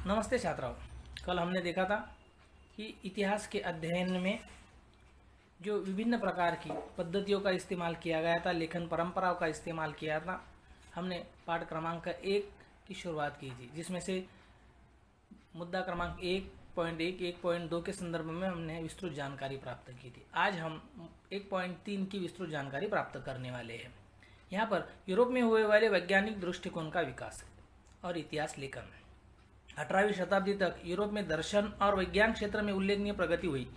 नमस्ते छात्राओं। कल हमने देखा था कि इतिहास के अध्ययन में जो विभिन्न प्रकार की पद्धतियों का इस्तेमाल किया गया था, लेखन परंपराओं का इस्तेमाल किया था। हमने पाठ क्रमांक 1 की शुरुआत की थी, जिसमें से मुद्दा क्रमांक 1.1, 1.2 के संदर्भ में हमने विस्तृत जानकारी प्राप्त की थी। आज हम 1.3 की विस्तृत जानकारी प्राप्त करने वाले हैं। यहाँ पर यूरोप में हुए वाले वैज्ञानिक दृष्टिकोण का विकास और इतिहास लेखन। 18वीं शताब्दी तक यूरोप में दर्शन और विज्ञान क्षेत्र में उल्लेखनीय प्रगति हुई।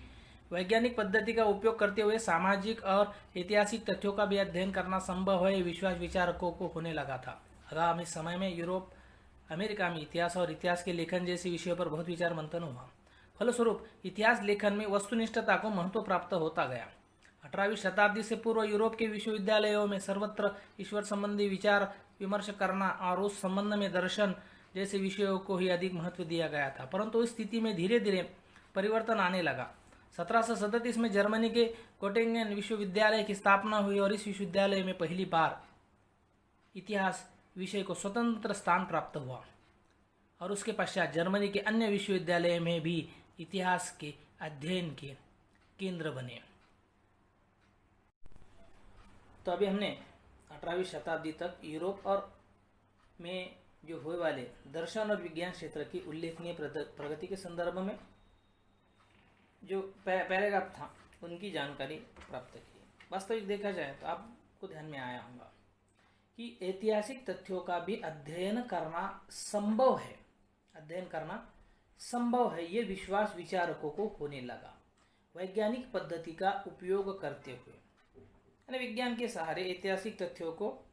वैज्ञानिक पद्धति का उपयोग करते हुए सामाजिक और ऐतिहासिक तथ्यों का भी अध्ययन करना संभव है, विश्वास विचारकों को होने लगा था। आगामी समय में यूरोप, अमेरिका में इतिहास और इतिहास के लेखन जैसे विषयों पर बहुत विचार मंथन हुआ। फलस्वरूप इतिहास लेखन में वस्तुनिष्ठता को महत्व प्राप्त होता गया। 18वीं शताब्दी से पूर्व यूरोप के विश्वविद्यालयों में सर्वत्र ईश्वर संबंधी विचार विमर्श करना और उस संबंध में दर्शन जैसे विषयों को ही अधिक महत्व दिया गया था, परंतु इस स्थिति में धीरे धीरे परिवर्तन आने लगा। 1737 में जर्मनी के गोटिंगन विश्वविद्यालय की स्थापना हुई और इस विश्वविद्यालय में पहली बार इतिहास विषय को स्वतंत्र स्थान प्राप्त हुआ और उसके पश्चात जर्मनी के अन्य विश्वविद्यालय में भी इतिहास के अध्ययन के केंद्र बने। तो अभी हमने 18वीं शताब्दी तक यूरोप और में जो हुए वाले दर्शन और विज्ञान क्षेत्र की उल्लेखनीय प्रगति के संदर्भ में जो पैराग्राफ था उनकी जानकारी प्राप्त की। वास्तविक देखा जाए तो आपको ध्यान में आया होगा कि ऐतिहासिक तथ्यों का भी अध्ययन करना संभव है, ये विश्वास विचारकों को होने लगा। वैज्ञानिक पद्धति का उपयोग करते हुए यानी विज्ञान के सहारे ऐतिहासिक तथ्यों को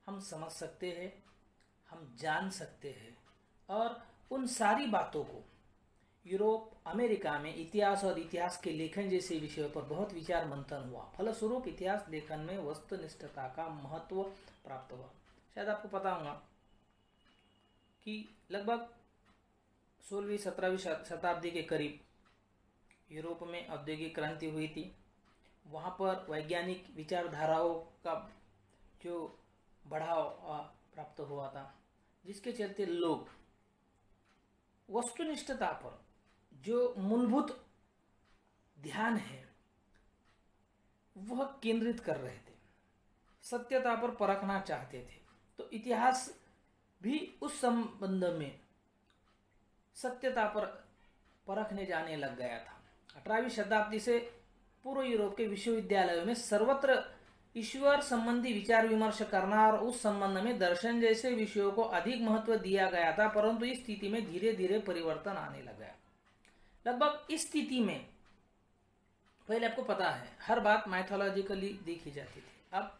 हम समझ सकते हैं, हम जान सकते हैं और उन सारी बातों को यूरोप, अमेरिका में इतिहास और इतिहास के लेखन जैसे विषयों पर बहुत विचार मंथन हुआ। फलस्वरूप इतिहास लेखन में वस्तुनिष्ठता का महत्व प्राप्त हुआ। शायद आपको पता होगा कि लगभग 16वीं 17वीं शताब्दी के करीब यूरोप में औद्योगिक क्रांति हुई थी। वहाँ पर वैज्ञानिक विचारधाराओं का जो बढ़ाव प्राप्त हुआ था, जिसके चलते लोग वस्तुनिष्ठता पर जो मूलभूत ध्यान है वह केंद्रित कर रहे थे, सत्यता पर परखना चाहते थे। तो इतिहास भी उस संबंध में सत्यता पर परखने जाने लग गया था। 18वीं शताब्दी से पूर्व यूरोप के विश्वविद्यालयों में सर्वत्र ईश्वर संबंधी विचार विमर्श करना और उस संबंध में दर्शन जैसे विषयों को अधिक महत्व दिया गया था, परंतु इस स्थिति में धीरे धीरे परिवर्तन आने लगा। लगभग इस स्थिति में पहले आपको पता है हर बात मैथोलॉजिकली देखी जाती थी। अब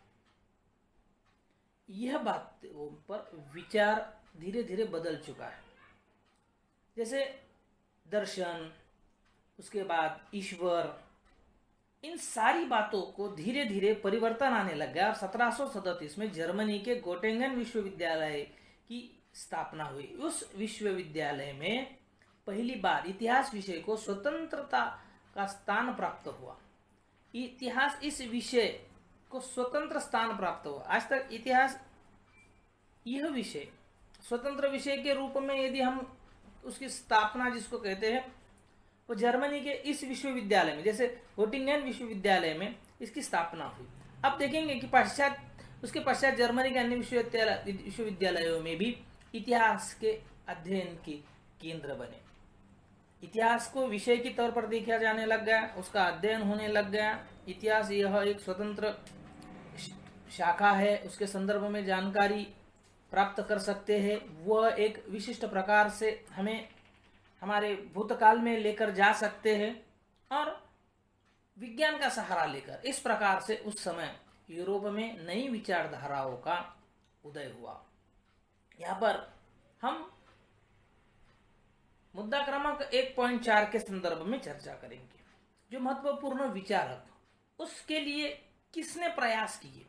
यह बात पर विचार धीरे धीरे बदल चुका है। जैसे दर्शन, उसके बाद ईश्वर, इन सारी बातों को धीरे धीरे परिवर्तन आने लग गया और 1737 में जर्मनी के गोटिंगन विश्वविद्यालय की स्थापना हुई। उस विश्वविद्यालय में पहली बार इतिहास विषय को स्वतंत्रता का स्थान प्राप्त हुआ। इतिहास इस विषय को स्वतंत्र स्थान प्राप्त हुआ। आज तक इतिहास यह विषय स्वतंत्र विषय के रूप में यदि हम उसकी स्थापना जिसको कहते हैं वो जर्मनी के इस विश्वविद्यालय में, जैसे गोटिंगन विश्वविद्यालय में इसकी स्थापना हुई। अब देखेंगे कि उसके पश्चात जर्मनी के अन्य विश्वविद्यालयों में भी इतिहास के अध्ययन के केंद्र बने। इतिहास को विषय के तौर पर देखा जाने लग गया, उसका अध्ययन होने लग गया। इतिहास यह एक स्वतंत्र शाखा है, उसके संदर्भ में जानकारी प्राप्त कर सकते हैं। वह एक विशिष्ट प्रकार से हमें हमारे भूतकाल में लेकर जा सकते हैं और विज्ञान का सहारा लेकर इस प्रकार से उस समय यूरोप में नई विचारधाराओं का उदय हुआ। यहाँ पर हम मुद्दा क्रमांक 1.4 के संदर्भ में चर्चा करेंगे। जो महत्वपूर्ण विचारक, उसके लिए किसने प्रयास किए,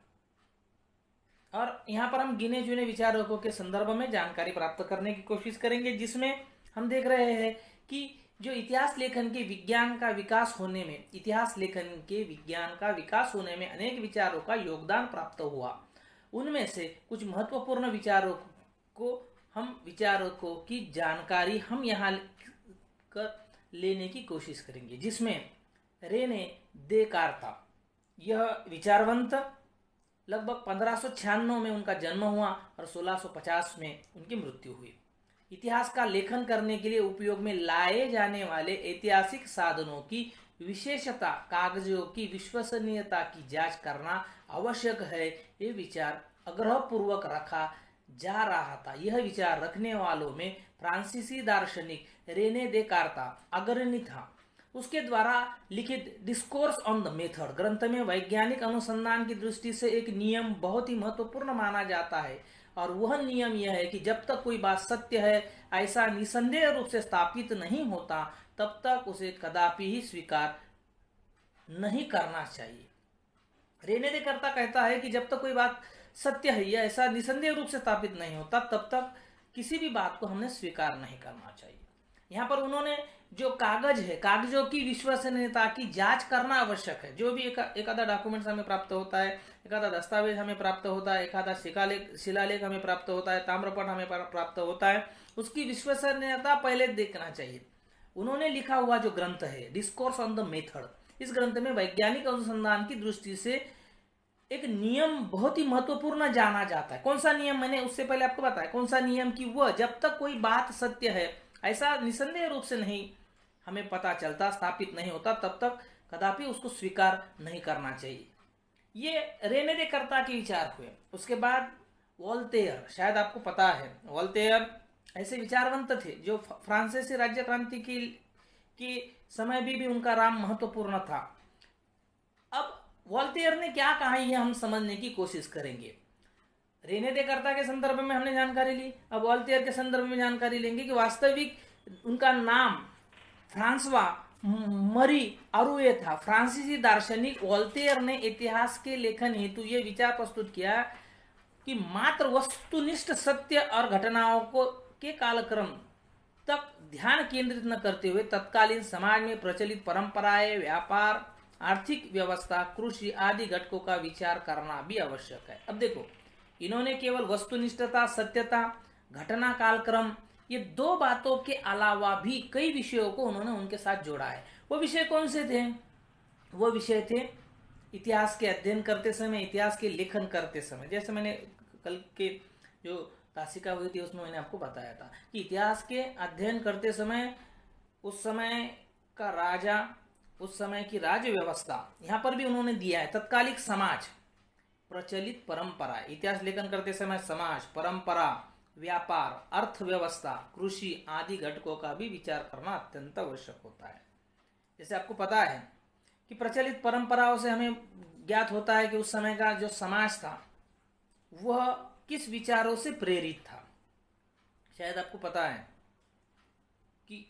और यहाँ पर हम गिने चुने विचारकों के संदर्भ में जानकारी प्राप्त करने की कोशिश करेंगे, जिसमें हम देख रहे हैं कि जो इतिहास लेखन के विज्ञान का विकास होने में अनेक विचारों का योगदान प्राप्त हुआ। उनमें से कुछ महत्वपूर्ण विचारों को हम विचारकों की जानकारी हम यहाँ लेने की कोशिश करेंगे, जिसमें रेने देकार्ता, यह विचारवंत, लगभग 1596 में उनका जन्म हुआ और 1650 में उनकी मृत्यु हुई। इतिहास का लेखन करने के लिए उपयोग में लाए जाने वाले ऐतिहासिक साधनों की विशेषता, कागजों की विश्वसनीयता की जांच करना आवश्यक है। ये विचार आग्रहपूर्वक रखा जा रहा था। यह विचार रखने वालों में फ्रांसीसी दार्शनिक रेने देकार्ता अग्रणी था। उसके द्वारा लिखित डिस्कोर्स ऑन द मेथड ग्रंथ में वैज्ञानिक अनुसंधान की दृष्टि से एक नियम बहुत ही महत्वपूर्ण माना जाता है, और वह नियम यह है कि जब तक कोई बात सत्य है ऐसा निसंदेह रूप से स्थापित नहीं होता, तब तक उसे कदापि ही स्वीकार नहीं करना चाहिए। रेने देकार्ता कहता है कि जब तक कोई बात सत्य है या ऐसा निसंदेह रूप से स्थापित नहीं होता, तब तक किसी भी बात को हमने स्वीकार नहीं करना चाहिए। यहाँ पर उन्होंने जो कागज है, कागजों की विश्वसनीयता की जांच करना आवश्यक है। जो भी एक आधा डॉक्यूमेंट्स हमें प्राप्त होता है, एक आधा दस्तावेज हमें प्राप्त होता है, एक आधा शिलालेख हमें प्राप्त होता है, ताम्रपट हमें प्राप्त होता है, उसकी विश्वसनीयता पहले देखना चाहिए। उन्होंने लिखा हुआ जो ग्रंथ है डिस्कोर्स ऑन द मेथड, इस ग्रंथ में वैज्ञानिक अनुसंधान की दृष्टि से एक नियम बहुत ही महत्वपूर्ण जाना जाता है। कौन सा नियम, मैंने उससे पहले आपको बताया कौन सा नियम, कि वह जब तक कोई बात सत्य है ऐसा निसंदेह रूप से नहीं हमें पता चलता, स्थापित नहीं होता, तब तक कदापि उसको स्वीकार नहीं करना चाहिए। ये रेने देकार्ता के विचार हुए। उसके बाद वोल्टेयर, शायद आपको पता है, वोल्टेयर ऐसे विचारवंत थे जो फ्रांसीसी राज्य क्रांति की समय भी उनका नाम महत्वपूर्ण था। अब वोल्टेयर ने क्या कहा, ये हम समझने की कोशिश करेंगे। रेने देकार्ता के संदर्भ में हमने जानकारी ली, अब वोल्टेयर के संदर्भ में जानकारी लेंगे कि वास्तविक उनका नाम फ्रांसवा मरी अरुए था। फ्रांसीसी दार्शनिक वोल्टेयर ने इतिहास के लेखन हेतु ये विचार प्रस्तुत किया कि मात्र वस्तुनिष्ठ सत्य और घटनाओं के कालक्रम तक ध्यान केंद्रित न करते हुए तत्कालीन समाज में प्रचलित परंपराएं, व्यापार, आर्थिक व्यवस्था, कृषि आदि घटकों का विचार करना भी आवश्यक है। अब देखो, इन्होंने केवल वस्तुनिष्ठता, सत्यता, घटना कालक्रम, ये दो बातों के अलावा भी कई विषयों को उन्होंने उनके साथ जोड़ा है। वो विषय कौन से थे? वो विषय थे इतिहास के अध्ययन करते समय, इतिहास के लेखन करते समय। जैसे मैंने कल के जो तासिका हुई थी उसमें मैंने आपको बताया था कि इतिहास के अध्ययन करते समय उस समय का राजा, उस समय की राज्य व्यवस्था, यहाँ पर भी उन्होंने दिया है तत्कालिक समाज, प्रचलित परंपरा। इतिहास लेखन करते समय समाज, परंपरा, व्यापार, अर्थव्यवस्था, कृषि आदि घटकों का भी विचार करना अत्यंत आवश्यक होता है। जैसे आपको पता है कि प्रचलित परंपराओं से हमें ज्ञात होता है कि उस समय का जो समाज था वह किस विचारों से प्रेरित था। शायद आपको पता है कि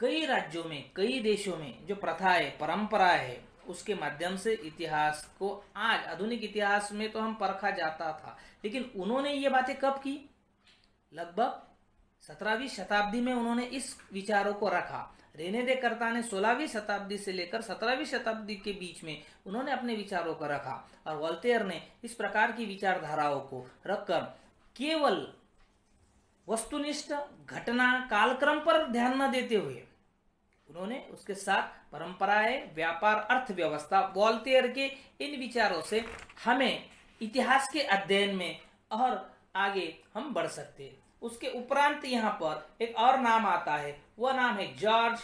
कई राज्यों में, कई देशों में जो प्रथाएं, परंपराएं है, उसके माध्यम से इतिहास को आज आधुनिक इतिहास में तो हम परखा जाता था। लेकिन उन्होंने ये बातें कब की? लगभग 17वीं शताब्दी में उन्होंने इस विचारों को रखा। रेने देकार्ता ने 16वीं शताब्दी से लेकर 17वीं शताब्दी के बीच में उन्होंने अपने विचारों को रखा, और वोल्टेयर ने इस प्रकार की विचारधाराओं को रखकर केवल वस्तुनिष्ठ घटना कालक्रम पर ध्यान न देते हुए उन्होंने उसके साथ परंपराएं, व्यापार, अर्थव्यवस्था, वोल्टेयर के इन विचारों से हमें इतिहास के अध्ययन में और आगे हम बढ़ सकते हैं। उसके उपरांत यहाँ पर एक और नाम आता है, वह नाम है George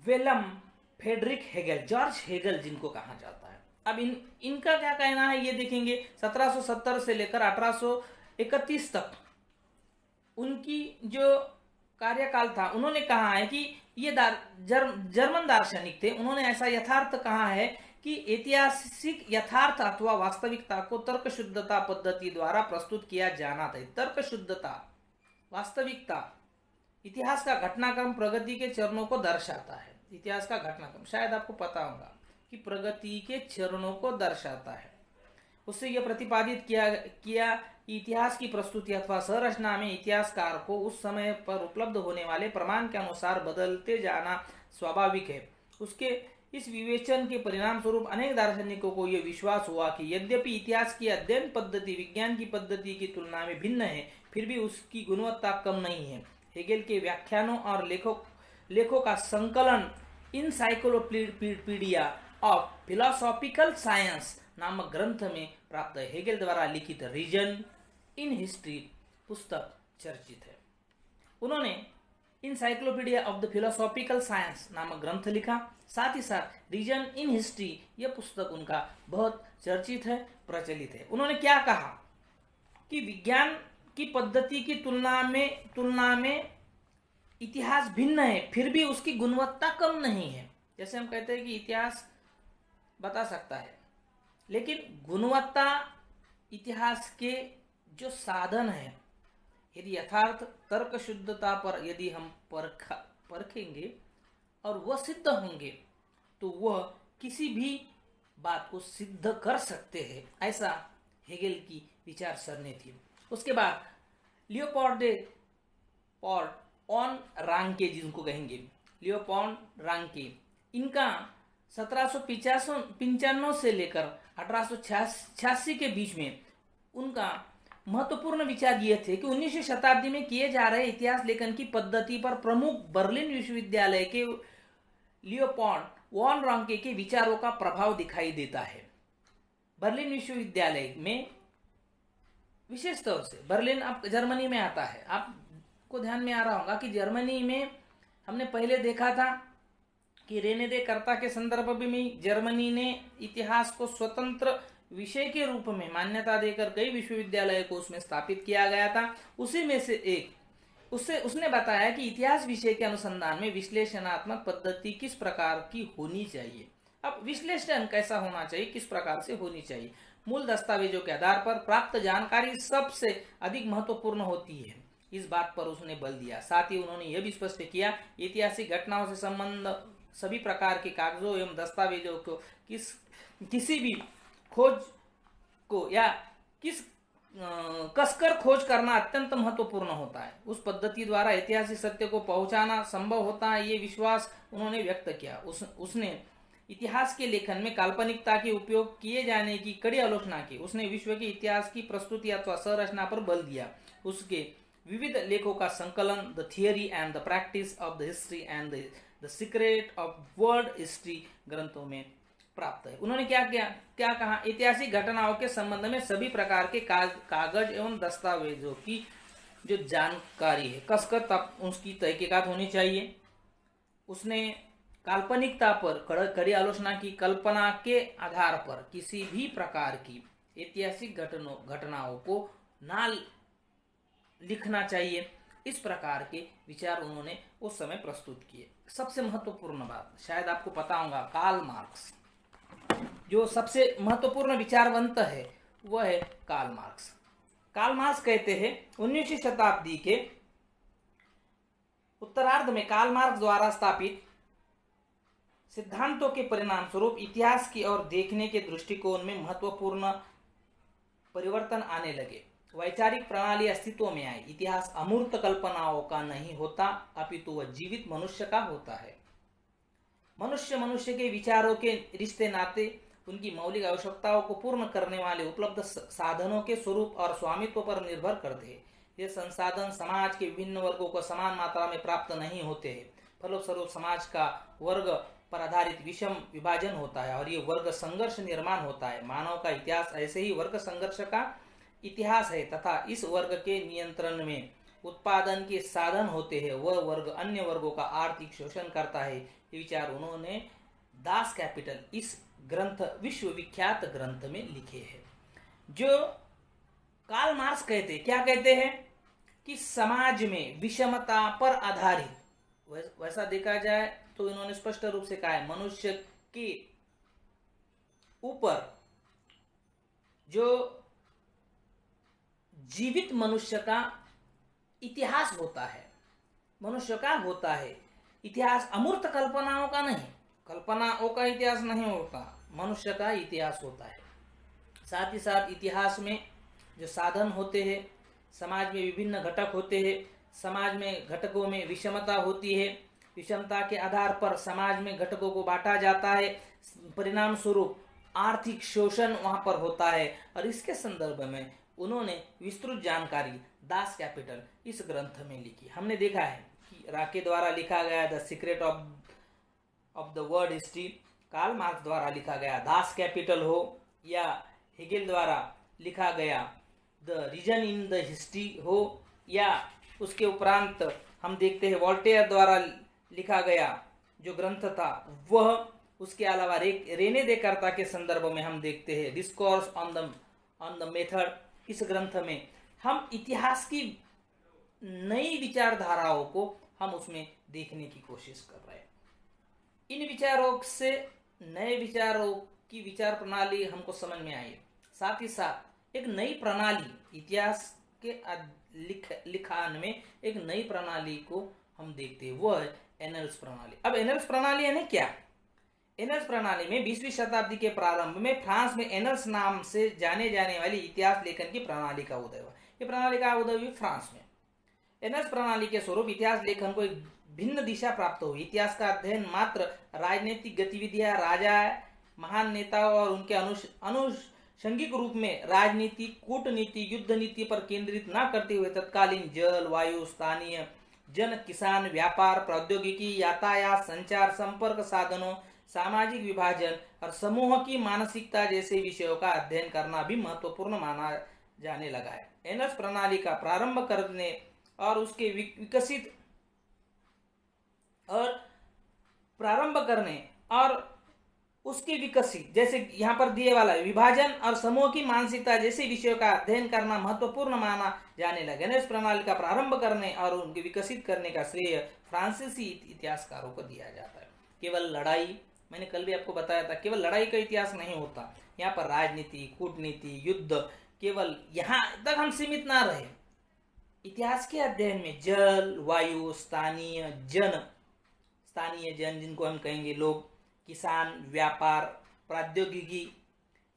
Wilhelm Friedrich Hegel, George Hegel जिनको कहा जाता है। अब इनका क्या कहना है ये देखेंगे। 1770 से लेकर 1831 तक उनकी जो कार्यकाल था, उन्होंने कहा है कि ये जर्मन दार्शनिक थे। उन्होंने ऐसा यथार्थ कहा है कि ऐतिहासिक यथार्थ अथवा वास्तविकता को तर्क शुद्धता पद्धति द्वारा प्रस्तुत किया जाना था। तर्क शुद्धता, वास्तविकता, इतिहास का घटनाक्रम प्रगति के चरणों को दर्शाता है। इतिहास का घटनाक्रम शायद आपको पता होगा कि प्रगति के चरणों को दर्शाता है। उससे यह प्रतिपादित किया इतिहास की प्रस्तुति अथवा संरचना में इतिहासकार को उस समय पर उपलब्ध होने वाले प्रमाण के अनुसार बदलते जाना स्वाभाविक है। उसके इस विवेचन के परिणाम स्वरूप अनेक दार्शनिकों को यह विश्वास हुआ कि यद्यपि इतिहास की अध्ययन पद्धति विज्ञान की पद्धति की तुलना में भिन्न है, फिर भी उसकी गुणवत्ता कम नहीं है। हेगेल के व्याख्यानों और लेखों का संकलन इनसाइक्लोपीडिया ऑफ फिलोसॉफिकल साइंस नामक ग्रंथ में प्राप्त है। हेगेल द्वारा लिखित रीजन इन हिस्ट्री पुस्तक चर्चित है। उन्होंने encyclopaedia of the philosophical science नामक ग्रंथ लिखा, साथ ही साथ रीजन इन हिस्ट्री यह पुस्तक उनका बहुत चर्चित है, प्रचलित है। उन्होंने क्या कहा कि विज्ञान की पद्धति की तुलना में इतिहास भिन्न है, फिर भी उसकी गुणवत्ता कम नहीं है। जैसे हम कहते हैं कि इतिहास बता सकता है, लेकिन गुणवत्ता इतिहास के जो साधन है, यदि यथार्थ तर्क शुद्धता पर यदि हम परखेंगे और वह सिद्ध होंगे तो वह किसी भी बात को सिद्ध कर सकते हैं, ऐसा हेगेल की विचार सरणी थी। उसके बाद लियोपोल्ड ऑन रांके, जिनको कहेंगे लियोपोल्ड रांके, इनका 1795 से लेकर 1886 के बीच में उनका महत्वपूर्ण विचार ये थे कि 19वीं शताब्दी में किए जा रहे इतिहास लेखन की पद्धति पर प्रमुख बर्लिन विश्वविद्यालय के लियोपोल्ड वॉन रांके के विचारों का प्रभाव दिखाई देता है। बर्लिन विश्वविद्यालय में विशेष तौर से, बर्लिन अब जर्मनी में आता है, आपको ध्यान में आ रहा होगा कि जर्मनी में हमने पहले देखा था कि रेने दे कर्ता के संदर्भ में जर्मनी ने इतिहास को स्वतंत्र विषय के रूप में मान्यता देकर कई विश्वविद्यालयों को उसमें स्थापित किया गया था। उसी में से एक उसने बताया कि इतिहास विषय के अनुसंधान में विश्लेषणात्मक पद्धति किस प्रकार की होनी चाहिए। अब विश्लेषण कैसा होना चाहिए, किस प्रकार से होनी चाहिए? मूल दस्तावेजों के आधार पर प्राप्त जानकारी सबसे अधिक महत्वपूर्ण होती है, इस बात पर उसने बल दिया। साथ ही उन्होंने यह भी स्पष्ट किया, ऐतिहासिक घटनाओं से संबंध सभी प्रकार के कागजों एवं दस्तावेजों को किसी भी खोज को या कसकर खोज करना अत्यंत महत्वपूर्ण होता है। उस पद्धति द्वारा ऐतिहासिक सत्य को पहुंचाना संभव होता है, ये विश्वास उन्होंने व्यक्त किया। उसने इतिहास के लेखन में काल्पनिकता के उपयोग किए जाने की कड़ी आलोचना की। उसने विश्व के इतिहास की प्रस्तुति अथवा संरचना पर बल दिया। उसके विविध लेखों का संकलन the theory and the practice of the history and the secret of world history ग्रंथों में प्राप्त है। उन्होंने क्या कहा? ऐतिहासिक घटनाओं के संबंध में सभी प्रकार के कागज एवं दस्तावेजों की जो जानकारी है कसकर तब उसकी तहकीकात होनी चाहिए। उसने काल्पनिकता पर कड़ी आलोचना की। कल्पना के आधार पर किसी भी प्रकार की ऐतिहासिक घटनाओं को ना लिखना चाहिए। इस प्रकार के विचार उन्होंने उस समय प्रस्तुत किए। सबसे महत्वपूर्ण बात, शायद आपको पता होगा, कार्ल मार्क्स जो सबसे महत्वपूर्ण विचारवंत है वह है कार्ल मार्क्स। कार्ल मार्क्स कहते हैं 19वीं शताब्दी के उत्तरार्ध में कार्ल मार्क्स द्वारा स्थापित सिद्धांतों के परिणाम स्वरूप इतिहास की ओर देखने के दृष्टिकोण में महत्वपूर्ण परिवर्तन आने लगे। वैचारिक प्रणाली अस्तित्व में आई। इतिहास अमूर्त कल्पनाओं का नहीं होता, अपितु वह जीवित मनुष्य का होता है। मनुष्य के विचारों के रिश्ते नाते उनकी मौलिक आवश्यकताओं को पूर्ण करने वाले उपलब्ध साधनों के स्वरूप और स्वामित्व पर निर्भर करते हैं। ये संसाधन समाज के विभिन्न वर्गों को समान मात्रा में प्राप्त नहीं होते हैं। फलस्वरूप समाज का वर्ग पर आधारित विषम विभाजन होता है और ये वर्ग संघर्ष निर्माण होता है। मानव का इतिहास ऐसे ही वर्ग संघर्ष का इतिहास है तथा इस वर्ग के नियंत्रण में उत्पादन के साधन होते हैं। वह वर्ग अन्य वर्गों का आर्थिक शोषण करता है। ये विचार उन्होंने दास कैपिटल इस ग्रंथ विश्वविख्यात ग्रंथ में लिखे हैं। जो कार्ल मार्क्स क्या कहते हैं कि समाज में विषमता पर आधारित, वैसा देखा जाए तो इन्होंने स्पष्ट रूप से कहा है, मनुष्य के ऊपर जो जीवित मनुष्य का इतिहास होता है, मनुष्य का होता है इतिहास, अमूर्त कल्पनाओं का नहीं, कल्पनाओं का इतिहास नहीं होता, मनुष्य का इतिहास होता है। साथ ही साथ इतिहास में जो साधन होते हैं, समाज में विभिन्न घटक होते हैं, समाज में घटकों में विषमता होती है विषमता के आधार पर समाज में घटकों को बांटा जाता है, परिणाम स्वरूप आर्थिक शोषण वहां पर होता है। और इसके संदर्भ में उन्होंने विस्तृत जानकारी दास कैपिटल इस ग्रंथ में लिखी। हमने देखा है कि राके द्वारा लिखा गया the secret of the world history, Karl Marx द्वारा लिखा गया दास कैपिटल हो, या हेगेल द्वारा लिखा गया the reason in the history हो, या उसके उपरांत हम देखते हैं वोल्टेयर द्वारा लिखा गया जो ग्रंथ था वह, उसके अलावा रेने देकार्ता के संदर्भ में हम देखते हैं डिस्कोर्स ऑन द मेथड। इस ग्रंथ में हम इतिहास की नई विचारधाराओं को हम उसमें देखने की कोशिश कर रहे हैं। इन विचारों से नए विचारों की विचार प्रणाली हमको समझ में आई, साथ ही साथ एक नई प्रणाली इतिहास के लिखान में एक नई प्रणाली को हम देखते हैं, वह है एनल्स प्रणाली। अब एनल्स प्रणाली यानी क्या? एनल्स प्रणाली में 20वीं शताब्दी के प्रारंभ में फ्रांस में एनल्स नाम से जाने जाने वाली इतिहास लेखन की प्रणाली का उदय हुआ। ये प्रणाली का उदय हुई फ्रांस में। एनल्स प्रणाली के स्वरूप इतिहास लेखन को एक भिन्न दिशा प्राप्त हुई। इतिहास का अध्ययन मात्र राजनीतिक गतिविधियां, राजा, महान नेताओं और उनके अनुषंगिक रूप में राजनीति, कूटनीति, युद्ध नीति पर केंद्रित न करते हुए तत्कालीन जल, वायु, स्थानीय जन, किसान, व्यापार, प्रौद्योगिकी, यातायात, संचार, संपर्क साधनों, सामाजिक विभाजन और समूह की मानसिकता जैसे विषयों का अध्ययन करना भी महत्वपूर्ण माना जाने लगा है। एनल्स प्रणाली का प्रारंभ करने और उसके विकसित जैसे यहाँ पर दिए वाला विभाजन और समूह की मानसिकता जैसे विषयों का अध्ययन करना महत्वपूर्ण माना जाने लगा। एनल्स प्रणाली का प्रारंभ करने और उनके विकसित करने का श्रेय फ्रांसीसी इतिहासकारों को दिया जाता है। केवल लड़ाई, मैंने कल भी आपको बताया था, केवल लड़ाई का इतिहास नहीं होता। यहाँ पर राजनीति, कूटनीति, युद्ध, केवल यहाँ तक हम सीमित ना रहे। इतिहास के अध्ययन में जल, वायु, स्थानीय जन जिनको हम कहेंगे लोग, किसान, व्यापार, प्रौद्योगिकी,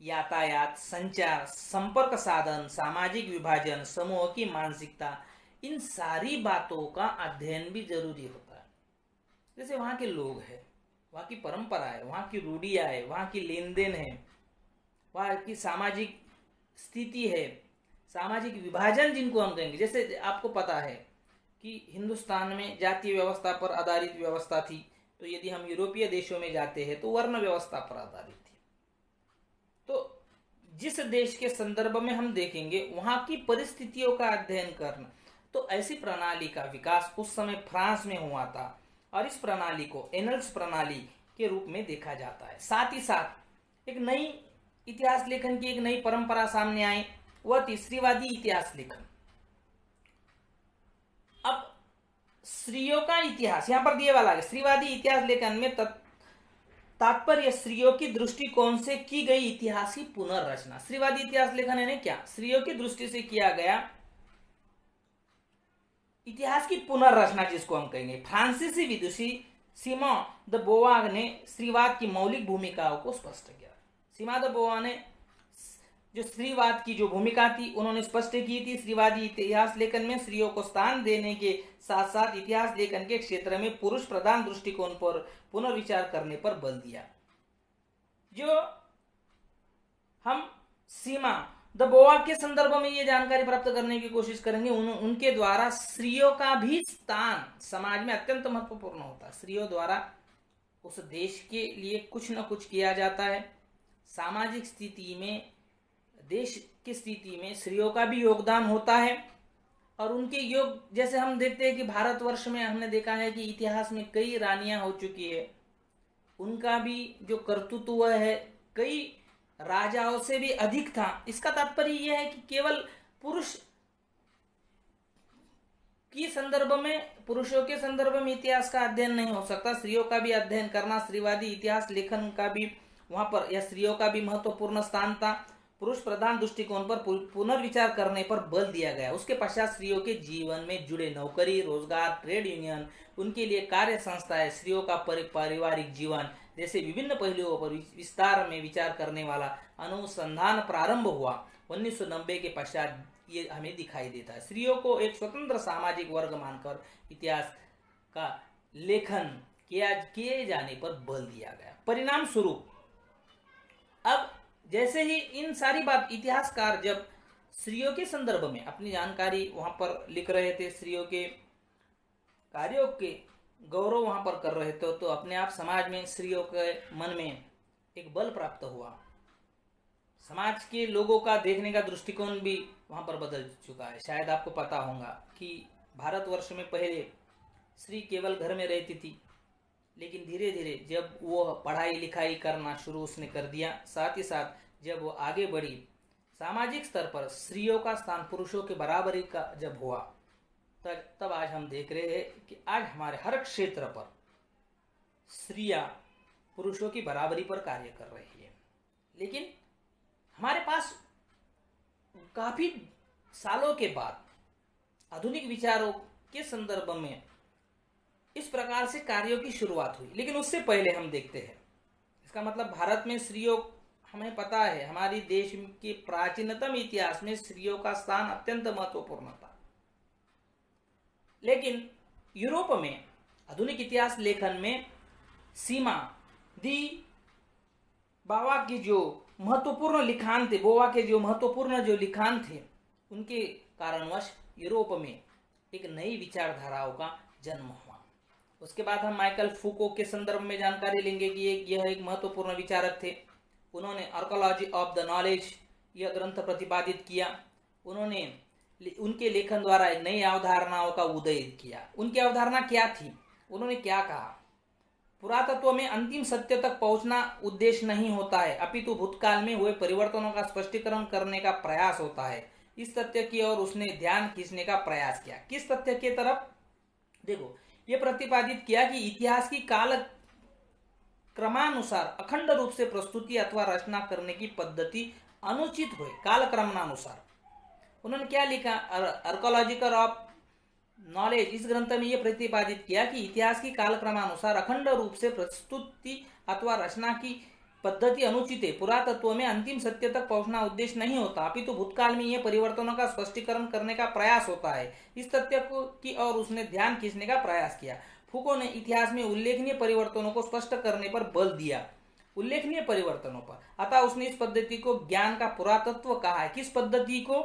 यातायात, संचार, संपर्क साधन, सामाजिक विभाजन, समूह की मानसिकता, इन सारी बातों का अध्ययन भी जरूरी होता है। जैसे वहाँ के लोग हैं, वहाँ की परंपरा है, वहाँ की रूढ़ियाँ है, वहाँ की लेन देन है, वहाँ की सामाजिक स्थिति है, सामाजिक विभाजन जिनको हम कहेंगे। जैसे आपको पता है कि हिंदुस्तान में जातीय व्यवस्था पर आधारित व्यवस्था थी, तो यदि हम यूरोपीय देशों में जाते हैं तो वर्ण व्यवस्था पर आधारित थी। तो जिस देश के संदर्भ में हम देखेंगे वहाँ की परिस्थितियों का अध्ययन करना, तो ऐसी प्रणाली का विकास उस समय फ्रांस में हुआ था और इस प्रणाली को एनल्स प्रणाली के रूप में देखा जाता है। साथ ही साथ एक नई इतिहास लेखन की एक नई परंपरा सामने आई, वह थी स्त्रीवादी इतिहास लेखन। अब स्त्रियों का इतिहास यहाँ पर दिए वाला है। स्त्रीवादी इतिहास लेखन में तात्पर्य स्त्रियों की दृष्टिकोण से की गई इतिहास की पुनर्रचना। स्त्रीवादी इतिहास लेखन है क्या? स्त्रियों की दृष्टि से किया गया इतिहास की पुनर्रचना, जिसको हम कहेंगे। फ्रांसीसी विदुषी सिमोन द बोवाग ने स्त्रीवाद की मौलिक भूमिकाओं को स्पष्ट किया। सिमोन द बोवाग ने जो स्त्रीवाद की जो भूमिका थी उन्होंने स्पष्ट की थी। स्त्रीवादी इतिहास लेखन में स्त्रियों को स्थान देने के साथ साथ इतिहास लेखन के क्षेत्र में पुरुष प्रधान दृष्टिकोण पर पुनर्विचार करने पर बल दिया। जो हम सीमा द बोवाग के संदर्भ में ये जानकारी प्राप्त करने की कोशिश करेंगे, उनके द्वारा स्त्रियों का भी स्थान समाज में अत्यंत महत्वपूर्ण होता है। स्त्रियों द्वारा उस देश के लिए कुछ न कुछ किया जाता है। सामाजिक स्थिति में, देश की स्थिति में स्त्रियों का भी योगदान होता है और उनके योग, जैसे हम देखते हैं कि भारतवर्ष में हमने देखा है कि इतिहास में कई रानियां हो चुकी है, उनका भी जो कर्तृत्व है कई राजाओं से भी अधिक था। इसका तात्पर्य यह है कि केवल पुरुष की संदर्भ में, पुरुषों के संदर्भ में इतिहास का अध्ययन नहीं हो सकता, स्त्रियों का भी अध्ययन करना, स्त्रीवादी इतिहास लेखन का भी वहां पर, या स्त्रियों का भी महत्वपूर्ण स्थान था। पुरुष प्रधान दृष्टिकोण पर पुनर्विचार करने पर बल दिया गया। उसके पश्चात स्त्रियों के जीवन में जुड़े नौकरी, रोजगार, ट्रेड यूनियन, उनके लिए कार्य संस्थाएं, स्त्रियों का पारिवारिक जीवन जैसे विभिन्न पहलुओं पर विस्तार में विचार करने वाला अनुसंधान प्रारंभ हुआ। 1990 के पश्चात ये हमें दिखाई देता है। स्त्रियों को एक स्वतंत्र सामाजिक वर्ग मानकर इतिहास का लेखन किए जाने पर बल दिया गया। परिणाम स्वरूप अब जैसे ही इन सारी बात इतिहासकार जब स्त्रियों के संदर्भ में अपनी जानकारी वहां पर लिख रहे थे, स्त्रियों के कार्यों के गौरव वहां पर कर रहे थे, तो अपने आप समाज में स्त्रियों के मन में एक बल प्राप्त हुआ। समाज के लोगों का देखने का दृष्टिकोण भी वहां पर बदल चुका है। शायद आपको पता होगा कि भारतवर्ष में पहले स्त्री केवल घर में रहती थी, लेकिन धीरे धीरे जब वो पढ़ाई लिखाई करना शुरू उसने कर दिया, साथ ही साथ जब वो आगे बढ़ी, सामाजिक स्तर पर स्त्रियों का स्थान पुरुषों के बराबरी का जब हुआ, तब आज हम देख रहे हैं कि आज हमारे हर क्षेत्र पर स्त्रियां पुरुषों की बराबरी पर कार्य कर रही है। लेकिन हमारे पास काफी सालों के बाद आधुनिक विचारों के संदर्भ में इस प्रकार से कार्यों की शुरुआत हुई। लेकिन उससे पहले हम देखते हैं, इसका मतलब भारत में स्त्रियों, हमें पता है हमारी देश के प्राचीनतम इतिहास में स्त्रियों का स्थान अत्यंत महत्वपूर्ण था। लेकिन यूरोप में आधुनिक इतिहास लेखन में सीमा दी बावा के जो महत्वपूर्ण लिखान थे, बोवा के जो महत्वपूर्ण जो लिखान थे, उनके कारणवश यूरोप में एक नई विचारधाराओं का जन्म हुआ। उसके बाद हम माइकल फूको के संदर्भ में जानकारी लेंगे कि यह एक महत्वपूर्ण विचारक थे। उन्होंने आर्कोलॉजी ऑफ द नॉलेज यह ग्रंथ प्रतिपादित किया। उन्होंने उनके लेखन द्वारा नई अवधारणाओं का उदय किया। उनकी अवधारणा क्या थी? उन्होंने क्या कहा? पुरातत्व में अंतिम सत्य तक पहुंचना उद्देश्य नहीं होता है, अपितु भूतकाल में हुए परिवर्तनों का स्पष्टीकरण करने का प्रयास होता है। इस तथ्य की ओर उसने ध्यान खींचने का प्रयास किया। किस तथ्य के तरफ? देखो, यह प्रतिपादित किया कि इतिहास की काल क्रमानुसार अखंड रूप से प्रस्तुति अथवा रचना करने की पद्धति अनुचित हुए। काल क्रमानुसार उन्होंने क्या लिखा? आर्कोलॉजिकल ऑफ नॉलेज, इस ग्रंथ में यह प्रतिपादित किया कि इतिहास की कालक्रमानुसार अखंड रूप से प्रस्तुति अथवा रचना की पद्धति अनुचित है। पुरातत्व में अंतिम सत्य तक पहुंचना उद्देश्य नहीं होता, अपितु भूतकाल में यह परिवर्तनों का स्पष्टीकरण करने का प्रयास होता है। इस तथ्य की ओर उसने ध्यान खींचने का प्रयास किया। फूको ने इतिहास में उल्लेखनीय परिवर्तनों को स्पष्ट करने पर बल दिया। उल्लेखनीय परिवर्तनों पर, अतः उसने इस पद्धति को ज्ञान का पुरातत्व कहा है। किस पद्धति को?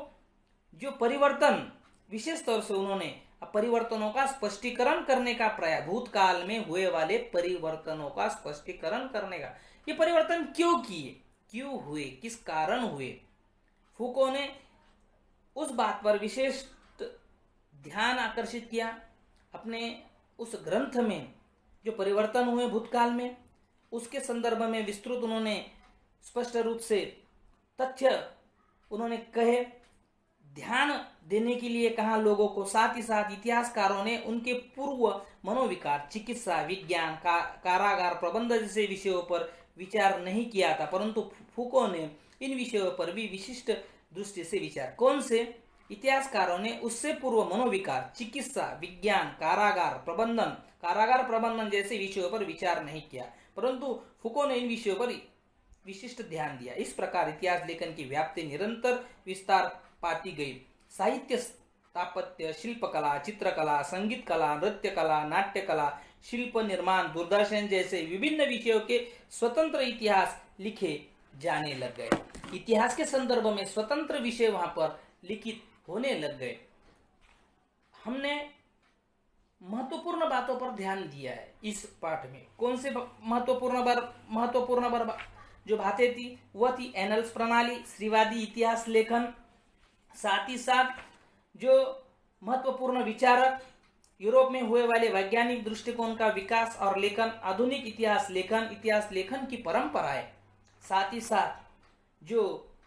जो परिवर्तन, विशेष तौर से उन्होंने परिवर्तनों का स्पष्टीकरण करने का प्रयास, भूतकाल में हुए वाले परिवर्तनों का स्पष्टीकरण करने का। ये परिवर्तन क्यों किए, क्यों हुए, किस कारण हुए? फूको ने उस बात पर विशेष ध्यान आकर्षित किया अपने उस ग्रंथ में। जो परिवर्तन हुए भूतकाल में, उसके संदर्भ में विस्तृत उन्होंने स्पष्ट रूप से तथ्य उन्होंने कहे, ध्यान देने के लिए कहा लोगों को। साथ ही साथ इतिहासकारों ने उनके पूर्व मनोविकार, चिकित्सा, विज्ञान, कारागार प्रबंध जैसे विषयों पर विचार नहीं किया था, परंतु फूको ने इन विषयों पर भी विशिष्ट दृष्टि से विचार। कौन से? इतिहासकारों ने उससे पूर्व मनोविकार, चिकित्सा, विज्ञान, कारागार प्रबंधन जैसे विषयों पर विचार नहीं किया, परंतु फूको ने इन विषयों पर विशिष्ट ध्यान दिया। इस प्रकार इतिहास लेखन की व्याप्ति निरंतर विस्तार पाती गई। साहित्य, स्थापत्य, शिल्पकला, चित्रकला, संगीत कला, नृत्य कला, नाट्य कला, शिल्प निर्माण, दूरदर्शन जैसे विभिन्न विषयों के स्वतंत्र इतिहास लिखे जाने लग गए। इतिहास के संदर्भ में स्वतंत्र विषय वहां पर लिखित होने लग गए। हमने महत्वपूर्ण बातों पर ध्यान दिया है इस पाठ में। कौन से महत्वपूर्ण जो बातें थी वह थी एनल्स प्रणाली, स्त्रीवादी इतिहास लेखन, साथ ही साथ जो महत्वपूर्ण विचारक, यूरोप में हुए वाले वैज्ञानिक दृष्टिकोण का विकास और लेखन, आधुनिक इतिहास लेखन की परंपराएं, साथ ही साथ जो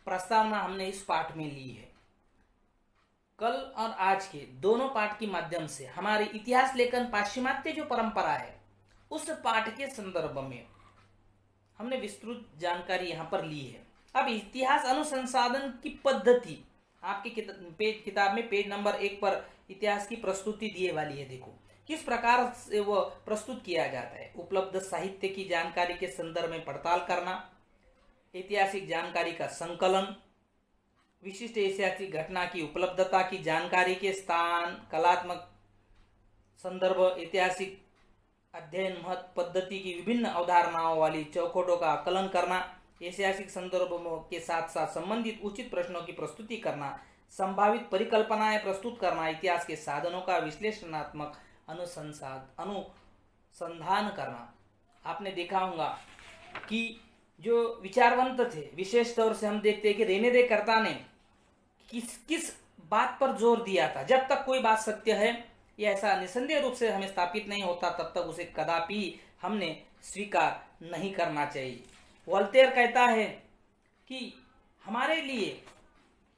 प्रस्तावना हमने इस पाठ में ली है। कल और आज के दोनों पाठ के माध्यम से हमारे इतिहास लेखन पाश्चिमात्य जो परंपरा है, उस पाठ के संदर्भ में हमने विस्तृत जानकारी यहाँ पर ली है। अब इतिहास अनुसंसाधन की पद्धति आपकी किताब में पेज नंबर 1 पर इतिहास की प्रस्तुति दिए वाली है। देखो किस प्रकार से वह प्रस्तुत किया जाता है। उपलब्ध साहित्य की जानकारी के संदर्भ में पड़ताल करना, ऐतिहासिक जानकारी का संकलन, विशिष्ट ऐतिहासिक घटना की उपलब्धता की जानकारी के स्थान, कलात्मक संदर्भ, ऐतिहासिक अध्ययन महत्व पद्धति की विभिन्न अवधारणाओं वाली चौखटों का आकलन करना, ऐतिहासिक संदर्भों के साथ साथ संबंधित उचित प्रश्नों की प्रस्तुति करना, संभावित परिकल्पनाएं प्रस्तुत करना, इतिहास के साधनों का विश्लेषणात्मक अनुसंधान करना। आपने देखा होगा कि जो विचारवंत थे, विशेष तौर से हम देखते हैं कि रेने दे कर्ता ने किस किस बात पर जोर दिया था। जब तक कोई बात सत्य है या ऐसा निसंदेह रूप से हमें स्थापित नहीं होता, तब तक उसे कदापि हमने स्वीकार नहीं करना चाहिए। वोल्टेयर कहता है कि हमारे लिए,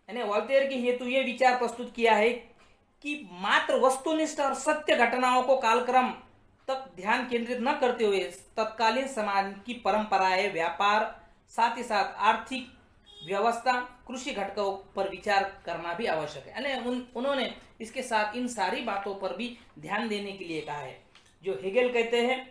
यानी वोल्टेयर के हेतु ये विचार प्रस्तुत किया है कि मात्र वस्तुनिष्ठ और सत्य घटनाओं को कालक्रम तक ध्यान केंद्रित न करते हुए तत्कालीन समाज की परंपराएं, व्यापार, साथ ही साथ आर्थिक व्यवस्था, कृषि घटकों पर विचार करना भी आवश्यक है। यानी उन्होंने इसके साथ इन सारी बातों पर भी ध्यान देने के लिए कहा है। जो हेगेल कहते हैं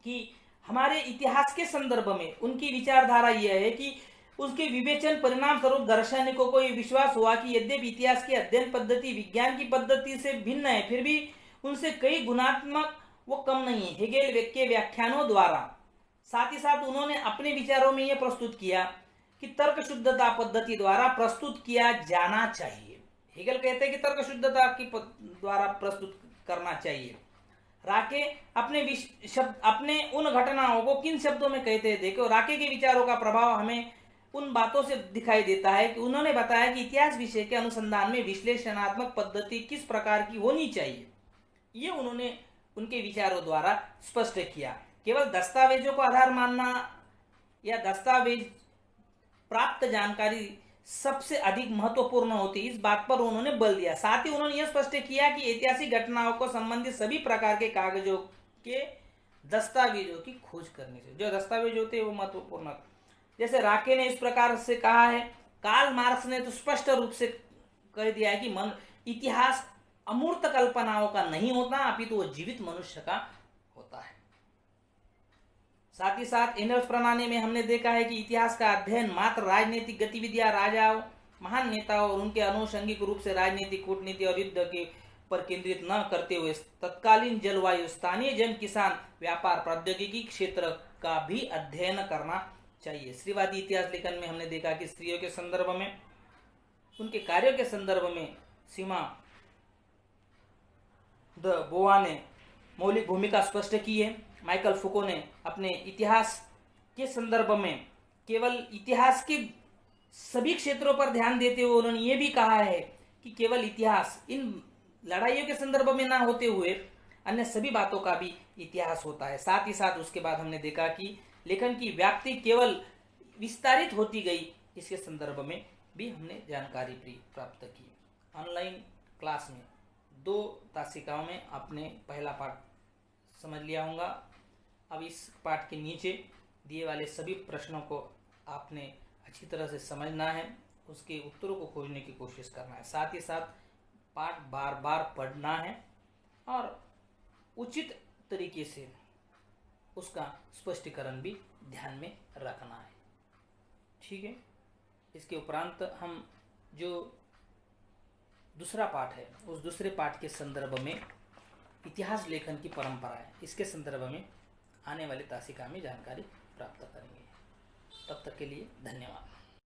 कि हमारे इतिहास के संदर्भ में उनकी विचारधारा यह है कि उसके विवेचन परिणाम स्वरूप दार्शनिकों को यह विश्वास हुआ कि यद्यपि इतिहास की अध्ययन पद्धति विज्ञान की पद्धति से भिन्न है, फिर भी उनसे कई गुणात्मक वो कम नहीं है। हेगेल के व्याख्यानों द्वारा साथ ही साथ उन्होंने अपने विचारों में यह प्रस्तुत किया कि तर्क शुद्धता पद्धति द्वारा प्रस्तुत किया जाना चाहिए। हेगेल कहते हैं कि तर्क शुद्धता की द्वारा प्रस्तुत करना चाहिए। राके अपने उन घटनाओं को किन शब्दों में कहते हैं, देखो राके के विचारों का प्रभाव हमें उन बातों से दिखाई देता है कि उन्होंने बताया कि इतिहास विषय के अनुसंधान में विश्लेषणात्मक पद्धति किस प्रकार की होनी चाहिए। ये उन्होंने उनके विचारों द्वारा स्पष्ट किया। केवल दस्तावेजों को आधार मानना या दस्तावेज प्राप्त जानकारी सबसे अधिक महत्वपूर्ण होती है, इस बात पर उन्होंने बल दिया। साथ ही उन्होंने यह स्पष्ट किया कि ऐतिहासिक घटनाओं को संबंधित सभी प्रकार के कागजों के दस्तावेजों की खोज करने से, जो दस्तावेज होते हैं वो महत्वपूर्ण। जैसे राके ने इस प्रकार से कहा है, कार्ल मार्क्स ने तो स्पष्ट रूप से कह दिया है कि इतिहास अमूर्त कल्पनाओं का नहीं होता, अपितु वो जीवित मनुष्य का होता है। साथ ही साथ एंगल्स प्रणाली में हमने देखा है कि इतिहास का अध्ययन मात्र राजनीतिक गतिविधियां, राजाओं, महान नेताओं और उनके अनुषंगिक रूप से राजनीतिक, कूटनीति और युद्ध के पर केंद्रित न करते हुए तत्कालीन जलवायु, स्थानीय जन, किसान, व्यापार, प्रौद्योगिकी क्षेत्र का भी अध्ययन करना चाहिए। स्त्रीवादी इतिहास लेखन में हमने देखा कि स्त्रियों के संदर्भ में, उनके कार्यों के संदर्भ में सीमा द बोआ ने मौलिक भूमिका स्पष्ट की है। माइकल फुको ने अपने इतिहास के संदर्भ में केवल इतिहास के सभी क्षेत्रों पर ध्यान देते हुए उन्होंने ये भी कहा है कि केवल इतिहास इन लड़ाइयों के संदर्भ में ना होते हुए अन्य सभी बातों का भी इतिहास होता है। साथ ही साथ उसके बाद हमने देखा कि लेखन की व्याप्ति केवल विस्तारित होती गई, इसके संदर्भ में भी हमने जानकारी प्राप्त की। ऑनलाइन क्लास में 2 तासिकाओं में आपने पहला पाठ समझ लिया होगा। अब इस पाठ के नीचे दिए वाले सभी प्रश्नों को आपने अच्छी तरह से समझना है, उसके उत्तरों को खोजने की कोशिश करना है। साथ ही साथ पाठ बार बार पढ़ना है और उचित तरीके से उसका स्पष्टीकरण भी ध्यान में रखना है। ठीक है। इसके उपरांत हम जो दूसरा पाठ है, उस दूसरे पाठ के संदर्भ में इतिहास लेखन की परंपरा है, इसके संदर्भ में आने वाली तासिका में जानकारी प्राप्त करेंगे। तब तक के लिए धन्यवाद।